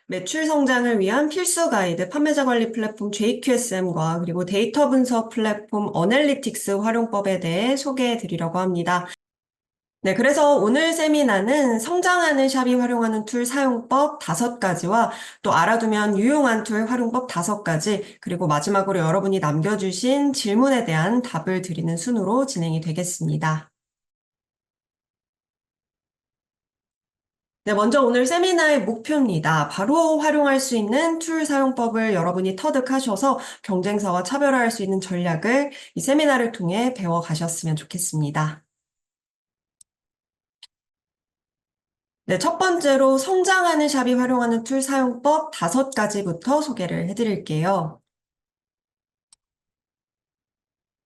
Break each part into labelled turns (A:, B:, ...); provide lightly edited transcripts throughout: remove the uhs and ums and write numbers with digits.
A: 매출 성장을 위한 필수 가이드 판매자 관리 플랫폼 JQSM과 그리고 데이터 분석 플랫폼 어널리틱스 활용법에 대해 소개해 드리려고 합니다. 네, 그래서 오늘 세미나는 성장하는 샵이 활용하는 툴 사용법 5가지와 또 알아두면 유용한 툴 활용법 5가지, 그리고 마지막으로 여러분이 남겨주신 질문에 대한 답을 드리는 순으로 진행이 되겠습니다. 네, 먼저 오늘 세미나의 목표입니다. 바로 활용할 수 있는 툴 사용법을 여러분이 터득하셔서 경쟁사와 차별화할 수 있는 전략을 이 세미나를 통해 배워가셨으면 좋겠습니다. 네, 첫 번째로 성장하는 샵이 활용하는 툴 사용법 5가지부터 소개를 해드릴게요.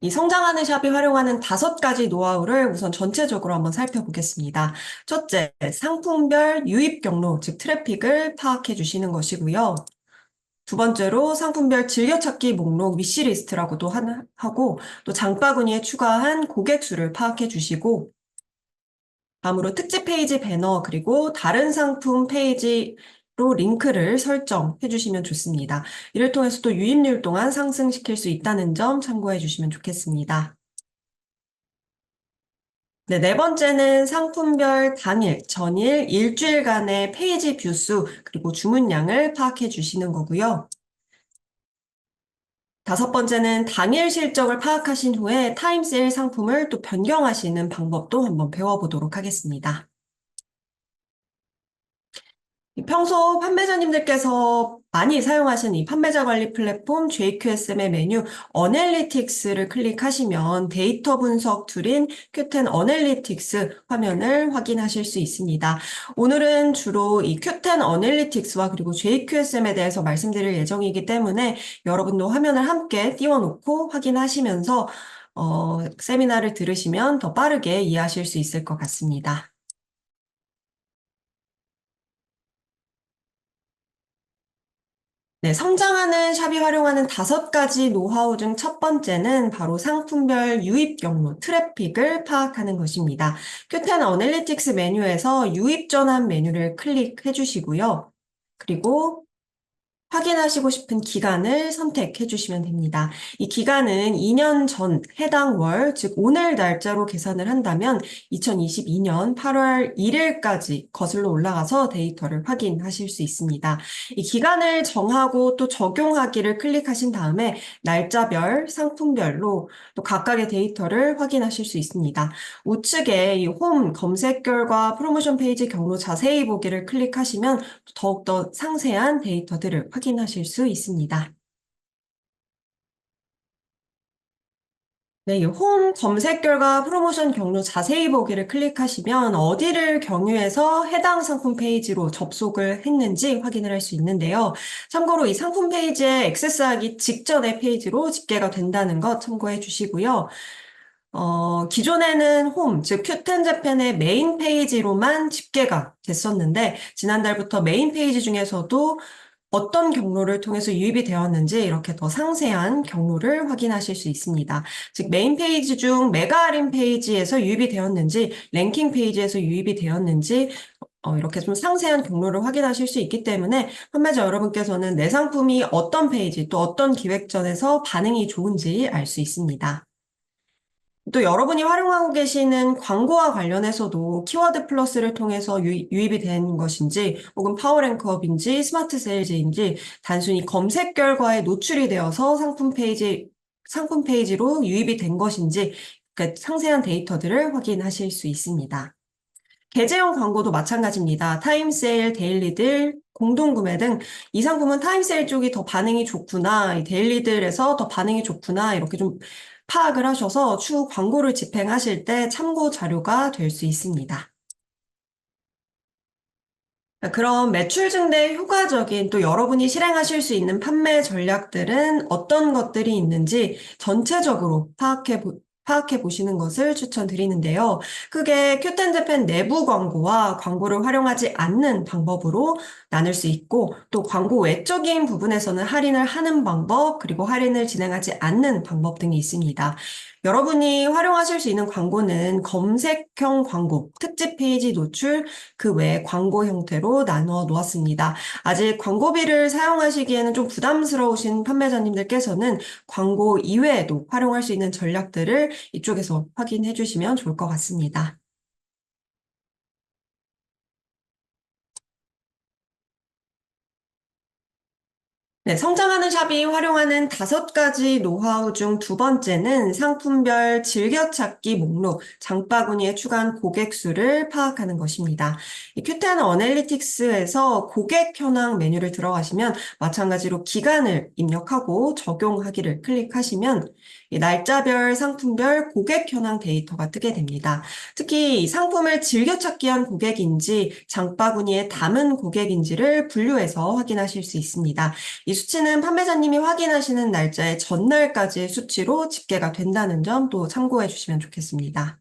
A: 이 성장하는 샵이 활용하는 5가지 노하우를 우선 전체적으로 한번 살펴보겠습니다. 첫째, 상품별 유입 경로, 즉 트래픽을 파악해 주시는 것이고요. 두 번째로 상품별 즐겨찾기 목록 위시리스트라고도 하고 또 장바구니에 추가한 고객 수를 파악해 주시고 다음으로 특집 페이지 배너 그리고 다른 상품 페이지로 링크를 설정해 주시면 좋습니다. 이를 통해서 또 유입률 또한 상승시킬 수 있다는 점 참고해 주시면 좋겠습니다. 네, 네 번째는 상품별 당일, 전일, 일주일간의 페이지 뷰수 그리고 주문량을 파악해 주시는 거고요. 5번째는 당일 실적을 파악하신 후에 타임세일 상품을 또 변경하시는 방법도 한번 배워보도록 하겠습니다. 평소 판매자님들께서 많이 사용하시는 이 판매자 관리 플랫폼 JQSM의 메뉴 어널리틱스를 클릭하시면 데이터 분석 툴인 Q10 어널리틱스 화면을 확인하실 수 있습니다. 오늘은 주로 이 Q10 어널리틱스와 그리고 JQSM에 대해서 말씀드릴 예정이기 때문에 여러분도 화면을 함께 띄워놓고 확인하시면서 세미나를 들으시면 더 빠르게 이해하실 수 있을 것 같습니다. 네, 성장하는 샵이 활용하는 5가지 노하우 중 첫 번째는 바로 상품별 유입 경로, 트래픽을 파악하는 것입니다. q10 어널리틱스 메뉴에서 유입 전환 메뉴를 클릭해 주시고요. 그리고 확인하시고 싶은 기간을 선택해 주시면 됩니다. 이 기간은 2년 전 해당 월, 즉 오늘 날짜로 계산을 한다면 2022년 8월 1일까지 거슬러 올라가서 데이터를 확인하실 수 있습니다. 이 기간을 정하고 또 적용하기를 클릭하신 다음에 날짜별, 상품별로 또 각각의 데이터를 확인하실 수 있습니다. 우측에 이 홈 검색 결과 프로모션 페이지 경로 자세히 보기를 클릭하시면 더욱더 상세한 데이터들을 확인하실 수 있습니다. 네, 이 홈 검색 결과 프로모션 경로 자세히 보기를 클릭하시면 어디를 경유해서 해당 상품 페이지로 접속을 했는지 확인을 할 수 있는데요. 참고로 이 상품 페이지에 액세스하기 직전의 페이지로 집계가 된다는 것 참고해 주시고요. 기존에는 홈, 즉 큐텐 재팬의 메인 페이지로만 집계가 됐었는데 지난달부터 메인 페이지 중에서도 어떤 경로를 통해서 유입이 되었는지 이렇게 더 상세한 경로를 확인하실 수 있습니다. 즉 메인 페이지 중 메가 할인 페이지에서 유입이 되었는지 랭킹 페이지에서 유입이 되었는지 이렇게 좀 상세한 경로를 확인하실 수 있기 때문에 판매자 여러분께서는 내 상품이 어떤 페이지 또 어떤 기획전에서 반응이 좋은지 알 수 있습니다. 또 여러분이 활용하고 계시는 광고와 관련해서도 키워드 플러스를 통해서 유입이 된 것인지 혹은 파워랭크업인지 스마트 세일즈인지 단순히 검색 결과에 노출이 되어서 상품 페이지로 유입이 된 것인지 상세한 데이터들을 확인하실 수 있습니다. 계제형 광고도 마찬가지입니다. 타임세일, 데일리들, 공동구매 등 이 상품은 타임세일 쪽이 더 반응이 좋구나, 이 데일리들에서 더 반응이 좋구나 이렇게 좀 파악을 하셔서 추후 광고를 집행하실 때 참고 자료가 될 수 있습니다. 그럼 매출 증대에 효과적인 또 여러분이 실행하실 수 있는 판매 전략들은 어떤 것들이 있는지 전체적으로 파악해 보시는 것을 추천드리는데요. 크게 큐텐제펜 내부 광고와 광고를 활용하지 않는 방법으로 나눌 수 있고, 또 광고 외적인 부분에서는 할인을 하는 방법, 그리고 할인을 진행하지 않는 방법 등이 있습니다. 여러분이 활용하실 수 있는 광고는 검색형 광고, 특집 페이지 노출, 그 외에 광고 형태로 나눠 놓았습니다. 아직 광고비를 사용하시기에는 좀 부담스러우신 판매자님들께서는 광고 이외에도 활용할 수 있는 전략들을 이쪽에서 확인해 주시면 좋을 것 같습니다. 네, 성장하는 샵이 활용하는 5가지 노하우 중 두 번째는 상품별 즐겨찾기 목록, 장바구니에 추가한 고객 수를 파악하는 것입니다. 이 큐텐 어널리틱스에서 고객 현황 메뉴를 들어가시면 마찬가지로 기간을 입력하고 적용하기를 클릭하시면 이 날짜별, 상품별 고객 현황 데이터가 뜨게 됩니다. 특히 이 상품을 즐겨찾기 한 고객인지 장바구니에 담은 고객인지를 분류해서 확인하실 수 있습니다. 이 수치는 판매자님이 확인하시는 날짜의 전날까지의 수치로 집계가 된다는 점 또 참고해 주시면 좋겠습니다.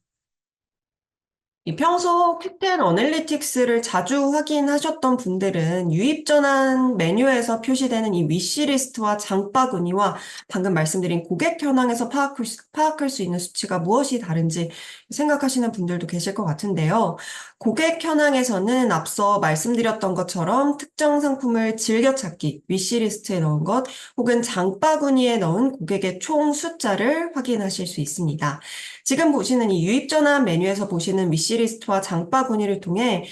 A: 이 평소 퀵텐 어널리틱스를 자주 확인하셨던 분들은 유입 전환 메뉴에서 표시되는 이 위시리스트와 장바구니와 방금 말씀드린 고객 현황에서 파악할 수 있는 수치가 무엇이 다른지 생각하시는 분들도 계실 것 같은데요. 고객 현황에서는 앞서 말씀드렸던 것처럼 특정 상품을 즐겨찾기, 위시리스트에 넣은 것, 혹은 장바구니에 넣은 고객의 총 숫자를 확인하실 수 있습니다. 지금 보시는 이 유입 전환 메뉴에서 보시는 위시리스트와 장바구니를 통해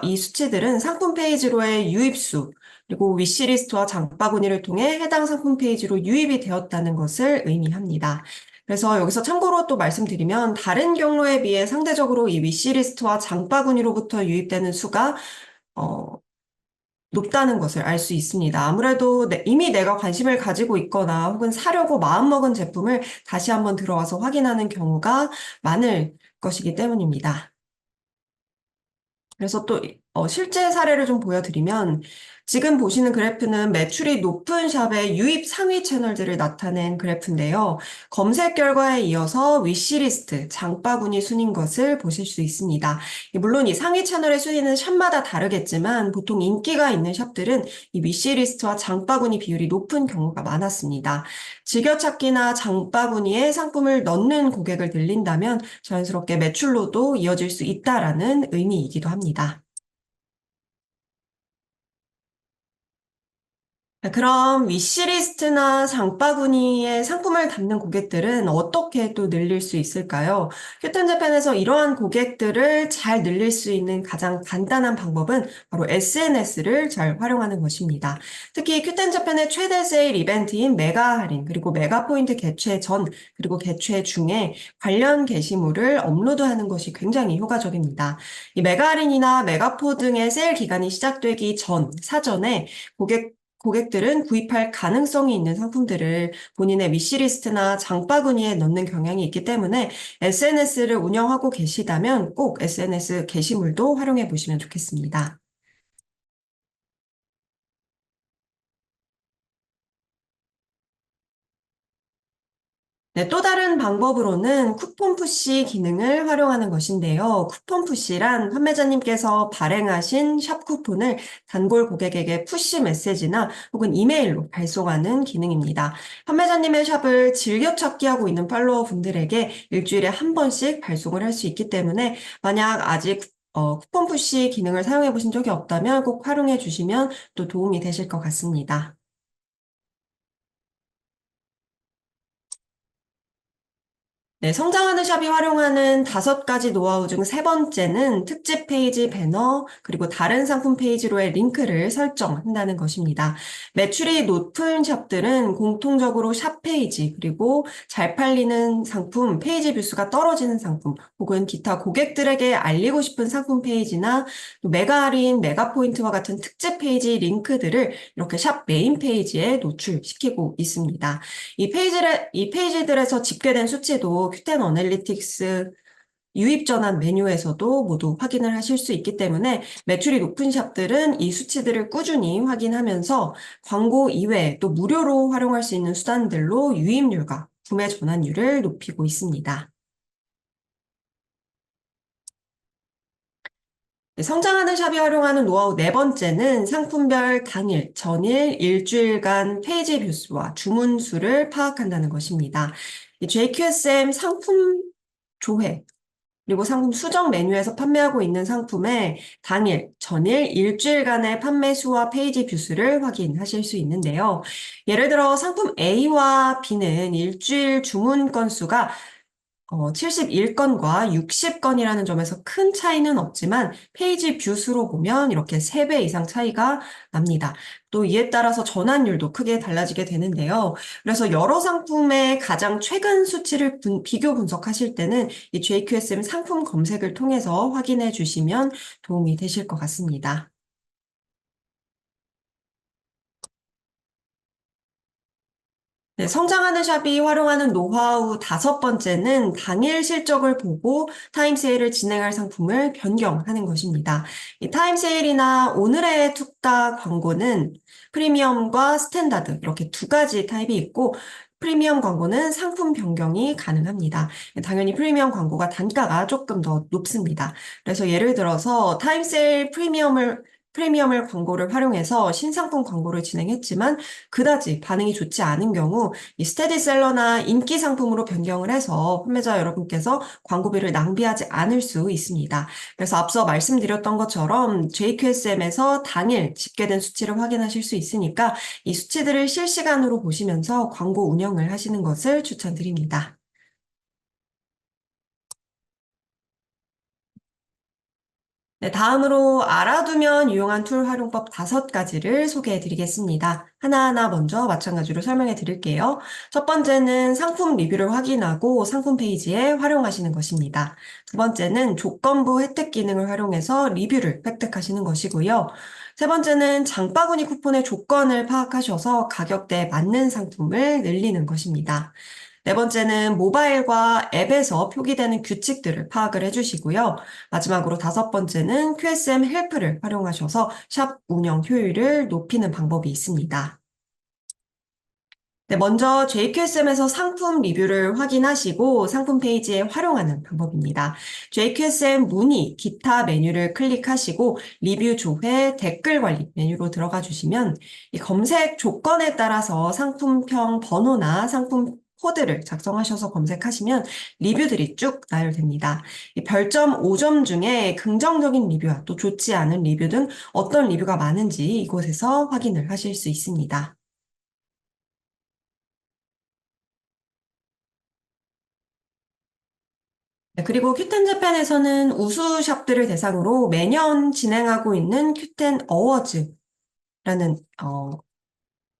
A: 이 수치들은 상품 페이지로의 유입수, 그리고 위시리스트와 장바구니를 통해 해당 상품 페이지로 유입이 되었다는 것을 의미합니다. 그래서 여기서 참고로 또 말씀드리면 다른 경로에 비해 상대적으로 이 위시리스트와 장바구니로부터 유입되는 수가 어, 높다는 것을 알 수 있습니다. 아무래도 이미 내가 관심을 가지고 있거나 혹은 사려고 마음먹은 제품을 다시 한번 들어와서 확인하는 경우가 많을 것이기 때문입니다. 그래서 또 실제 사례를 좀 보여드리면 지금 보시는 그래프는 매출이 높은 샵의 유입 상위 채널들을 나타낸 그래프인데요. 검색 결과에 이어서 위시리스트, 장바구니 순인 것을 보실 수 있습니다. 물론 이 상위 채널의 순위는 샵마다 다르겠지만 보통 인기가 있는 샵들은 이 위시리스트와 장바구니 비율이 높은 경우가 많았습니다. 즐겨찾기나 장바구니에 상품을 넣는 고객을 늘린다면 자연스럽게 매출로도 이어질 수 있다라는 의미이기도 합니다. 그럼 위시리스트나 장바구니에 상품을 담는 고객들은 어떻게 또 늘릴 수 있을까요? 큐텐제펜에서 이러한 고객들을 잘 늘릴 수 있는 가장 간단한 방법은 바로 SNS를 잘 활용하는 것입니다. 특히 큐텐제펜의 최대 세일 이벤트인 메가 할인, 그리고 메가 포인트 개최 전, 그리고 개최 중에 관련 게시물을 업로드하는 것이 굉장히 효과적입니다. 이 메가 할인이나 메가포 등의 세일 기간이 시작되기 전, 사전에 고객들은 구입할 가능성이 있는 상품들을 본인의 위시리스트나 장바구니에 넣는 경향이 있기 때문에 SNS를 운영하고 계시다면 꼭 SNS 게시물도 활용해 보시면 좋겠습니다. 네, 또 다른 방법으로는 쿠폰 푸시 기능을 활용하는 것인데요. 쿠폰 푸시란 판매자님께서 발행하신 샵 쿠폰을 단골 고객에게 푸시 메시지나 혹은 이메일로 발송하는 기능입니다. 판매자님의 샵을 즐겨찾기 하고 있는 팔로워 분들에게 일주일에 한 번씩 발송을 할 수 있기 때문에 만약 아직 쿠폰 푸시 기능을 사용해 보신 적이 없다면 꼭 활용해 주시면 또 도움이 되실 것 같습니다. 네, 성장하는 샵이 활용하는 5가지 노하우 중 세 번째는 특집 페이지 배너, 그리고 다른 상품 페이지로의 링크를 설정한다는 것입니다. 매출이 높은 샵들은 공통적으로 샵 페이지, 그리고 잘 팔리는 상품, 페이지 뷰수가 떨어지는 상품, 혹은 기타 고객들에게 알리고 싶은 상품 페이지나 또 메가 할인, 메가 포인트와 같은 특집 페이지 링크들을 이렇게 샵 메인 페이지에 노출시키고 있습니다. 이 페이지들에서 집계된 수치도 큐텐 어널리틱스 유입 전환 메뉴에서도 모두 확인을 하실 수 있기 때문에 매출이 높은 샵들은 이 수치들을 꾸준히 확인하면서 광고 이외에 또 무료로 활용할 수 있는 수단들로 유입률과 구매 전환율을 높이고 있습니다. 네, 성장하는 샵이 활용하는 노하우 네 번째는 상품별 당일, 전일, 일주일간 페이지 뷰수와 주문 수를 파악한다는 것입니다. 이 JQSM 상품 조회, 그리고 상품 수정 메뉴에서 판매하고 있는 상품의 당일, 전일, 일주일간의 판매 수와 페이지 뷰수를 확인하실 수 있는데요. 예를 들어 상품 A와 B는 일주일 주문 건수가 71건과 60건이라는 점에서 큰 차이는 없지만 페이지 뷰수로 보면 이렇게 3배 이상 차이가 납니다. 또 이에 따라서 전환율도 크게 달라지게 되는데요. 그래서 여러 상품의 가장 최근 수치를 비교 분석하실 때는 이 JQSM 상품 검색을 통해서 확인해 주시면 도움이 되실 것 같습니다. 네, 성장하는 샵이 활용하는 노하우 다섯 번째는 당일 실적을 보고 타임세일을 진행할 상품을 변경하는 것입니다. 이 타임세일이나 오늘의 툭딱 광고는 프리미엄과 스탠다드 이렇게 두 가지 타입이 있고 프리미엄 광고는 상품 변경이 가능합니다. 당연히 프리미엄 광고가 단가가 조금 더 높습니다. 그래서 예를 들어서 타임세일 프리미엄을 광고를 활용해서 신상품 광고를 진행했지만 그다지 반응이 좋지 않은 경우 이 스테디셀러나 인기 상품으로 변경을 해서 판매자 여러분께서 광고비를 낭비하지 않을 수 있습니다. 그래서 앞서 말씀드렸던 것처럼 JQSM에서 당일 집계된 수치를 확인하실 수 있으니까 이 수치들을 실시간으로 보시면서 광고 운영을 하시는 것을 추천드립니다. 네, 다음으로 알아두면 유용한 툴 활용법 5가지를 소개해 드리겠습니다. 하나하나 먼저 마찬가지로 설명해 드릴게요. 첫 번째는 상품 리뷰를 확인하고 상품 페이지에 활용하시는 것입니다. 두 번째는 조건부 혜택 기능을 활용해서 리뷰를 획득하시는 것이고요. 세 번째는 장바구니 쿠폰의 조건을 파악하셔서 가격대에 맞는 상품을 늘리는 것입니다. 네 번째는 모바일과 앱에서 표기되는 규칙들을 파악을 해주시고요. 마지막으로 다섯 번째는 QSM 헬프를 활용하셔서 샵 운영 효율을 높이는 방법이 있습니다. 네, 먼저 JQSM에서 상품 리뷰를 확인하시고 상품 페이지에 활용하는 방법입니다. JQSM 문의, 기타 메뉴를 클릭하시고 리뷰 조회, 댓글 관리 메뉴로 들어가 주시면 이 검색 조건에 따라서 상품평 번호나 상품 코드를 작성하셔서 검색하시면 리뷰들이 쭉 나열됩니다. 이 별점 5점 중에 긍정적인 리뷰와 또 좋지 않은 리뷰 등 어떤 리뷰가 많은지 이곳에서 확인을 하실 수 있습니다. 네, 그리고 큐텐 재팬에서는 우수샵들을 대상으로 매년 진행하고 있는 큐텐 어워즈라는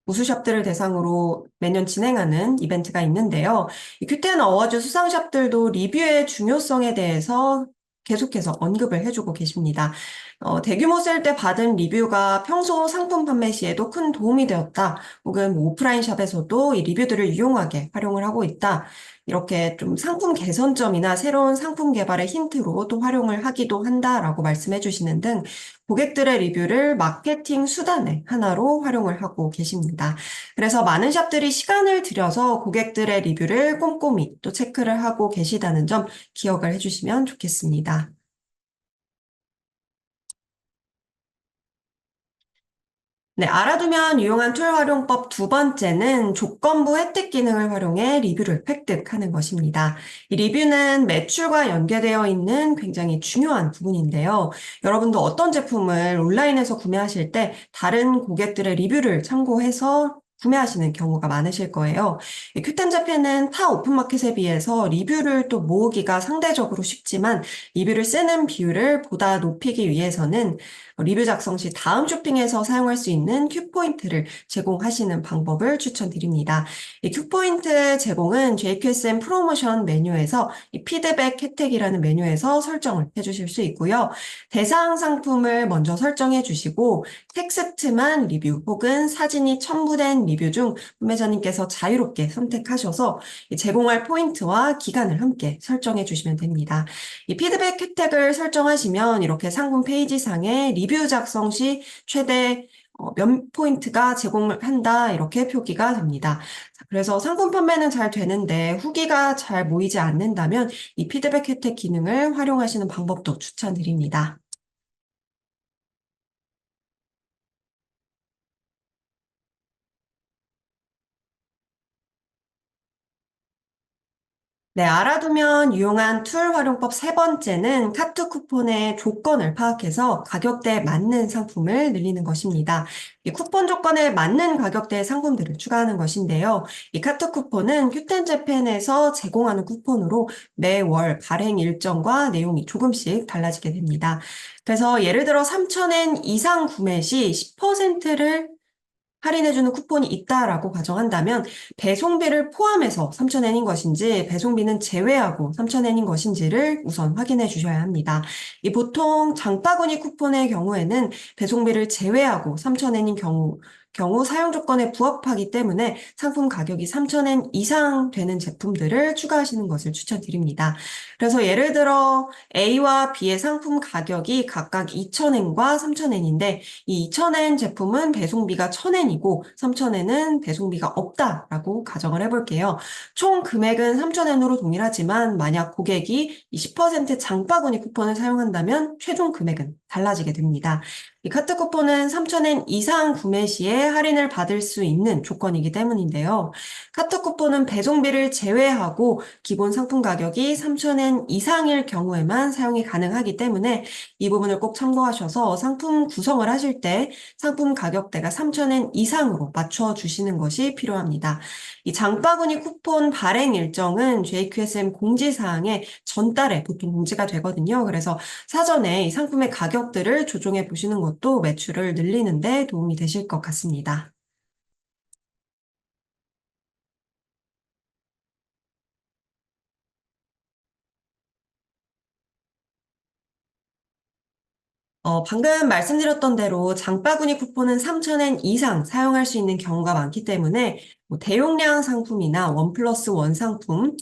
A: 우수샵들을 대상으로 매년 진행하는 이벤트가 있는데요. 이 큐텐 어워즈 수상샵들도 리뷰의 중요성에 대해서 계속해서 언급을 해주고 계십니다. 대규모 세일 때 받은 리뷰가 평소 상품 판매 시에도 큰 도움이 되었다. 혹은 뭐 오프라인 샵에서도 이 리뷰들을 유용하게 활용을 하고 있다. 이렇게 좀 상품 개선점이나 새로운 상품 개발의 힌트로 또 활용을 하기도 한다라고 말씀해 주시는 등 고객들의 리뷰를 마케팅 수단의 하나로 활용을 하고 계십니다. 그래서 많은 샵들이 시간을 들여서 고객들의 리뷰를 꼼꼼히 또 체크를 하고 계시다는 점 기억을 해주시면 좋겠습니다. 네, 알아두면 유용한 툴 활용법 두 번째는 조건부 혜택 기능을 활용해 리뷰를 획득하는 것입니다. 이 리뷰는 매출과 연계되어 있는 굉장히 중요한 부분인데요. 여러분도 어떤 제품을 온라인에서 구매하실 때 다른 고객들의 리뷰를 참고해서 구매하시는 경우가 많으실 거예요. 이 큐텐 자페는 타 오픈마켓에 비해서 리뷰를 또 모으기가 상대적으로 쉽지만 리뷰를 쓰는 비율을 보다 높이기 위해서는 리뷰 작성 시 다음 쇼핑에서 사용할 수 있는 큐포인트를 제공하시는 방법을 추천드립니다. 이 큐포인트 제공은 JQSM 프로모션 메뉴에서 이 피드백 혜택이라는 메뉴에서 설정을 해주실 수 있고요. 대상 상품을 먼저 설정해 주시고 텍스트만 리뷰 혹은 사진이 첨부된 리뷰 중 구매자님께서 자유롭게 선택하셔서 제공할 포인트와 기간을 함께 설정해 주시면 됩니다. 이 피드백 혜택을 설정하시면 이렇게 상품 페이지 상에 리뷰 작성 시 최대 몇 포인트가 제공을 한다 이렇게 표기가 됩니다. 자, 그래서 상품 판매는 잘 되는데 후기가 잘 모이지 않는다면 이 피드백 혜택 기능을 활용하시는 방법도 추천드립니다. 네, 알아두면 유용한 툴 활용법 세 번째는 카트 쿠폰의 조건을 파악해서 가격대에 맞는 상품을 늘리는 것입니다. 이 쿠폰 조건에 맞는 가격대의 상품들을 추가하는 것인데요. 이 카트 쿠폰은 큐텐재팬에서 제공하는 쿠폰으로 매월 발행 일정과 내용이 조금씩 달라지게 됩니다. 그래서 예를 들어 3,000엔 이상 구매 시 10%를 할인해주는 쿠폰이 있다라고 가정한다면 배송비를 포함해서 3,000엔인 것인지 배송비는 제외하고 3,000엔인 것인지를 우선 확인해 주셔야 합니다. 이 보통 장바구니 쿠폰의 경우에는 배송비를 제외하고 3,000엔인 경우 사용 조건에 부합하기 때문에 상품 가격이 3,000엔 이상 되는 제품들을 추가하시는 것을 추천드립니다. 그래서 예를 들어 A와 B의 상품 가격이 각각 2,000엔과 3,000엔인데 이 2,000엔 제품은 배송비가 1,000엔이고 3,000엔은 배송비가 없다라고 가정을 해볼게요. 총 금액은 3,000엔으로 동일하지만 만약 고객이 20% 장바구니 쿠폰을 사용한다면 최종 금액은 달라지게 됩니다. 이 카트 쿠폰은 3,000엔 이상 구매 시에 할인을 받을 수 있는 조건이기 때문인데요. 카트 쿠폰은 배송비를 제외하고 기본 상품 가격이 3,000엔 이상일 경우에만 사용이 가능하기 때문에 이 부분을 꼭 참고하셔서 상품 구성을 하실 때 상품 가격대가 3,000엔 이상으로 맞춰주시는 것이 필요합니다. 이 장바구니 쿠폰 발행 일정은 JQSM 공지사항에 전달에 보통 공지가 되거든요. 그래서 사전에 이 상품의 가격들을 조정해 보시는 것도 매출을 늘리는 데 도움이 되실 것 같습니다. 방금 말씀드렸던 대로 장바구니 쿠폰은 3,000엔 이상 사용할 수 있는 경우가 많기 때문에 뭐 대용량 상품이나 원 플러스 원 상품,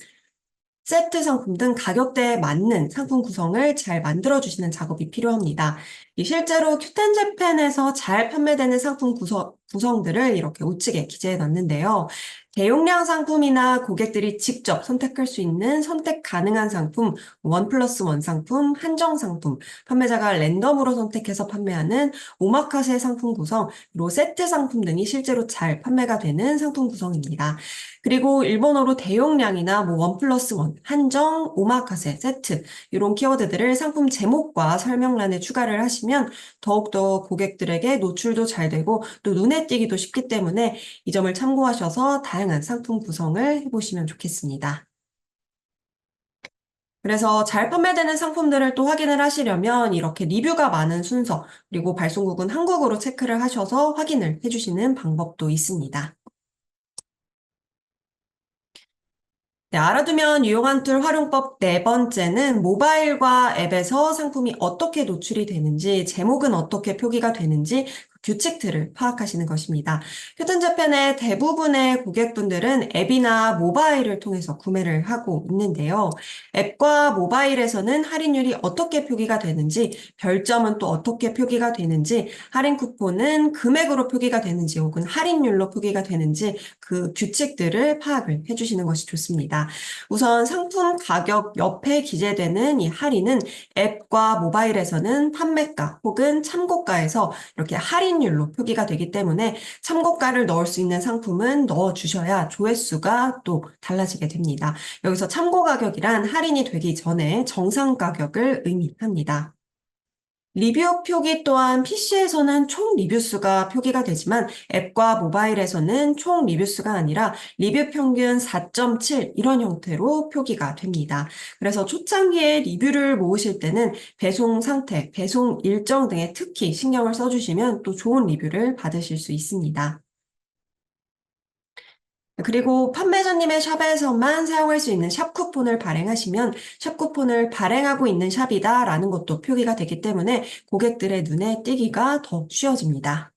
A: 세트 상품 등 가격대에 맞는 상품 구성을 잘 만들어주시는 작업이 필요합니다. 실제로 큐텐재팬에서 잘 판매되는 상품 구성들을 이렇게 우측에 기재해 놨는데요. 대용량 상품이나 고객들이 직접 선택할 수 있는 선택 가능한 상품, 원 플러스 원 상품, 한정 상품, 판매자가 랜덤으로 선택해서 판매하는 오마카세 상품 구성, 그리고 세트 상품 등이 실제로 잘 판매가 되는 상품 구성입니다. 그리고 일본어로 대용량이나 뭐 원 플러스 원, 한정, 오마카세, 세트 이런 키워드들을 상품 제목과 설명란에 추가를 하시면 더욱더 고객들에게 노출도 잘 되고 또 눈에 띄기도 쉽기 때문에 이 점을 참고하셔서 다양한 상품 구성을 해보시면 좋겠습니다. 그래서 잘 판매되는 상품들을 또 확인을 하시려면 이렇게 리뷰가 많은 순서, 그리고 발송국은 한국어로 체크를 하셔서 확인을 해주시는 방법도 있습니다. 네, 알아두면 유용한 툴 활용법 네 번째는 모바일과 앱에서 상품이 어떻게 노출이 되는지, 제목은 어떻게 표기가 되는지 그 규칙들을 파악하시는 것입니다. 휴전재팬의 대부분의 고객분들은 앱이나 모바일을 통해서 구매를 하고 있는데요. 앱과 모바일에서는 할인율이 어떻게 표기가 되는지, 별점은 또 어떻게 표기가 되는지, 할인 쿠폰은 금액으로 표기가 되는지 혹은 할인율로 표기가 되는지 그 규칙들을 파악을 해주시는 것이 좋습니다. 우선 상품 가격 옆에 기재되는 이 할인은 앱과 모바일에서는 판매가 혹은 참고가에서 이렇게 할인율로 표기가 되기 때문에 참고가를 넣을 수 있는 상품은 넣어 주셔야 조회수가 또 달라지게 됩니다. 여기서 참고 가격이란 할인이 되기 전에 정상 가격을 의미합니다. 리뷰 표기 또한 PC에서는 총 리뷰 수가 표기가 되지만 앱과 모바일에서는 총 리뷰 수가 아니라 리뷰 평균 4.7 이런 형태로 표기가 됩니다. 그래서 초창기에 리뷰를 모으실 때는 배송 상태, 배송 일정 등에 특히 신경을 써주시면 또 좋은 리뷰를 받으실 수 있습니다. 그리고 판매자님의 샵에서만 사용할 수 있는 샵 쿠폰을 발행하시면 샵 쿠폰을 발행하고 있는 샵이다라는 것도 표기가 되기 때문에 고객들의 눈에 띄기가 더 쉬워집니다.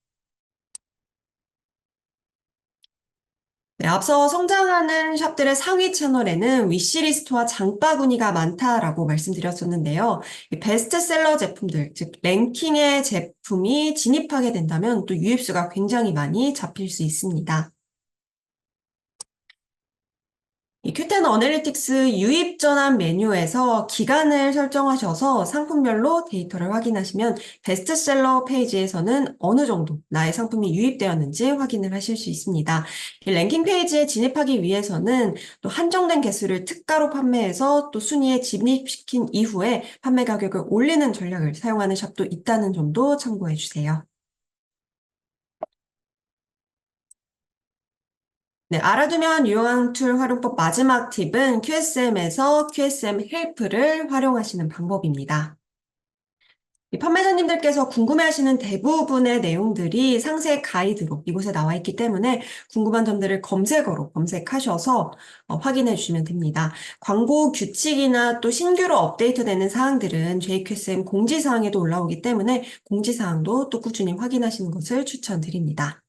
A: 네, 앞서 성장하는 샵들의 상위 채널에는 위시리스트와 장바구니가 많다라고 말씀드렸었는데요. 이 베스트셀러 제품들, 즉 랭킹의 제품이 진입하게 된다면 또 유입수가 굉장히 많이 잡힐 수 있습니다. 이 q 는 어널리틱스 유입 전환 메뉴에서 기간을 설정하셔서 상품별로 데이터를 확인하시면 베스트셀러 페이지에서는 어느 정도 나의 상품이 유입되었는지 확인을 하실 수 있습니다. 이 랭킹 페이지에 진입하기 위해서는 또 한정된 개수를 특가로 판매해서 또 순위에 진입시킨 이후에 판매 가격을 올리는 전략을 사용하는 샵도 있다는 점도 참고해 주세요. 네, 알아두면 유용한 툴 활용법 마지막 팁은 QSM에서 QSM 헬프를 활용하시는 방법입니다. 이 판매자님들께서 궁금해하시는 대부분의 내용들이 상세 가이드로 이곳에 나와 있기 때문에 궁금한 점들을 검색어로 검색하셔서 확인해 주시면 됩니다. 광고 규칙이나 또 신규로 업데이트되는 사항들은 JQSM 공지사항에도 올라오기 때문에 공지사항도 또 꾸준히 확인하시는 것을 추천드립니다.